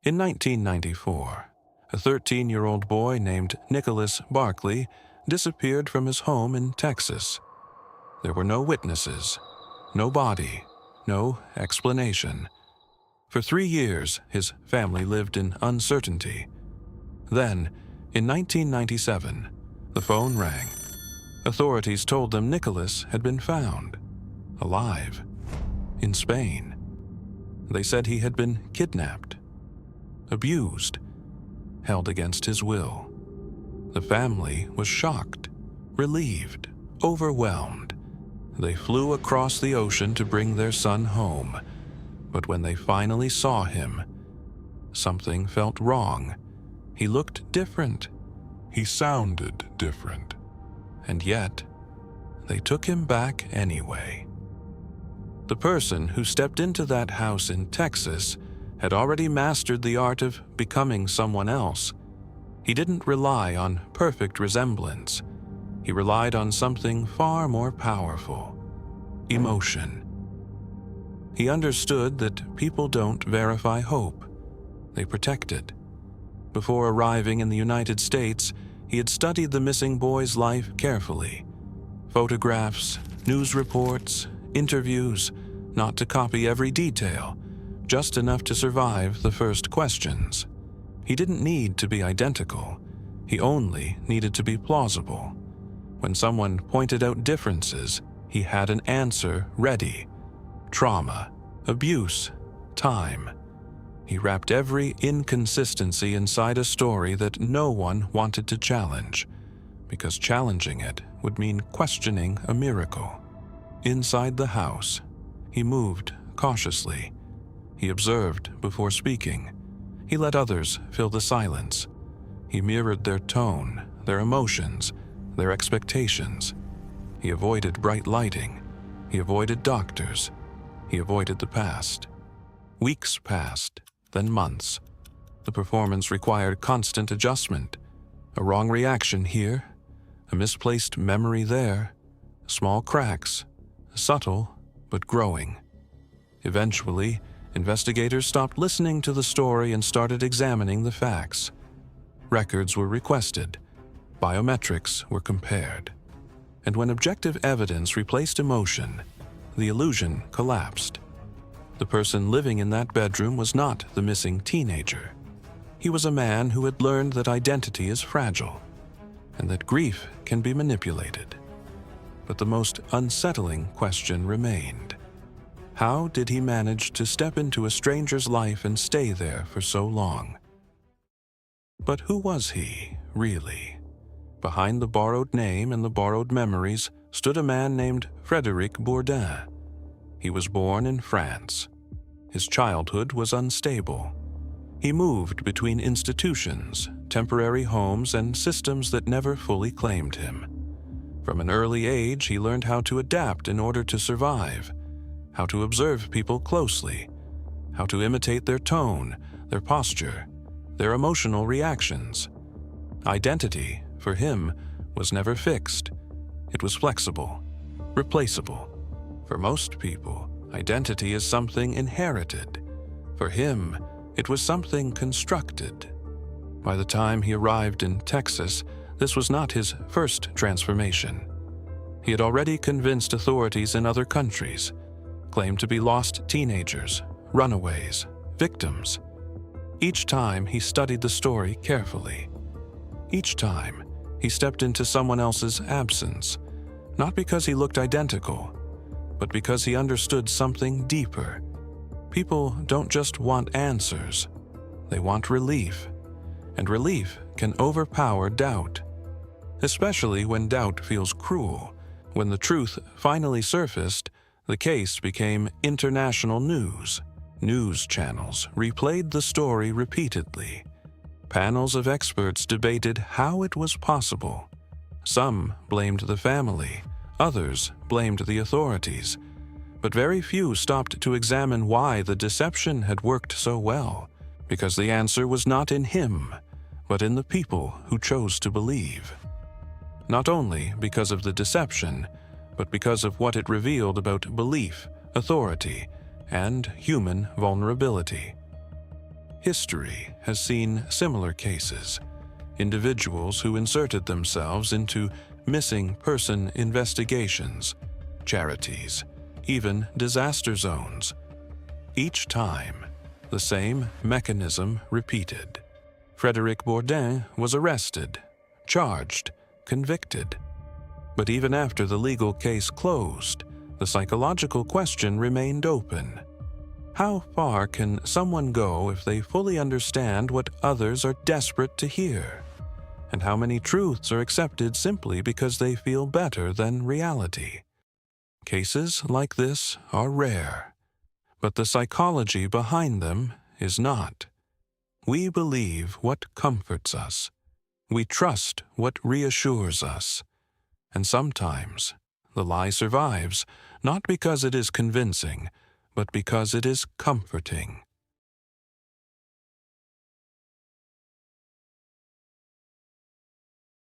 In 1994, a 13-year-old boy named Nicholas Barkley disappeared from his home in Texas. There were no witnesses, no body, no explanation. For 3 years, his family lived in uncertainty. Then, in 1997, the phone rang. Authorities told them Nicholas had been found, alive, in Spain. They said he had been kidnapped, abused, held against his will. The family was shocked, relieved, overwhelmed. They flew across the ocean to bring their son home. But when they finally saw him, something felt wrong. He looked different. He sounded different. And yet, they took him back anyway. The person who stepped into that house in Texas had already mastered the art of becoming someone else. He didn't rely on perfect resemblance. He relied on something far more powerful: emotion. He understood that people don't verify hope. They protect it. Before arriving in the United States, he had studied the missing boy's life carefully. Photographs, news reports, interviews, not to copy every detail, just enough to survive the first questions. He didn't need to be identical. He only needed to be plausible. When someone pointed out differences, he had an answer ready. Trauma, abuse, time. He wrapped every inconsistency inside a story that no one wanted to challenge, because challenging it would mean questioning a miracle. Inside the house, he moved cautiously. He observed before speaking. He let others fill the silence. He mirrored their tone, their emotions, their expectations. He avoided bright lighting. He avoided doctors. He avoided the past. Weeks passed, then months. The performance required constant adjustment. A wrong reaction here, a misplaced memory there, small cracks, subtle but growing. Eventually, investigators stopped listening to the story and started examining the facts. Records were requested. Biometrics were compared. And when objective evidence replaced emotion, the illusion collapsed. The person living in that bedroom was not the missing teenager. He was a man who had learned that identity is fragile and that grief can be manipulated. But the most unsettling question remained. How did he manage to step into a stranger's life and stay there for so long? But who was he, really? Behind the borrowed name and the borrowed memories stood a man named Frédéric Bourdin. He was born in France. His childhood was unstable. He moved between institutions, temporary homes, and systems that never fully claimed him. From an early age, he learned how to adapt in order to survive, how to observe people closely, how to imitate their tone, their posture, their emotional reactions. Identity, for him, was never fixed. It was flexible, replaceable. For most people, identity is something inherited. For him, it was something constructed. By the time he arrived in Texas, this was not his first transformation. He had already convinced authorities in other countries, claimed to be lost teenagers, runaways, victims. Each time he studied the story carefully. Each time he stepped into someone else's absence, not because he looked identical, but because he understood something deeper. People don't just want answers, they want relief. And relief can overpower doubt, especially when doubt feels cruel. When the truth finally surfaced, the case became international news. News channels replayed the story repeatedly. Panels of experts debated how it was possible. Some blamed the family, others blamed the authorities, but very few stopped to examine why the deception had worked so well, because the answer was not in him, but in the people who chose to believe. Not only because of the deception, but because of what it revealed about belief, authority, and human vulnerability. History has seen similar cases. Individuals who inserted themselves into missing person investigations, charities, even disaster zones. Each time, the same mechanism repeated. Frédéric Bourdin was arrested, charged, convicted. But even after the legal case closed, the psychological question remained open. How far can someone go if they fully understand what others are desperate to hear? And how many truths are accepted simply because they feel better than reality? Cases like this are rare, but the psychology behind them is not. We believe what comforts us. We trust what reassures us. And sometimes the lie survives, not because it is convincing, but because it is comforting.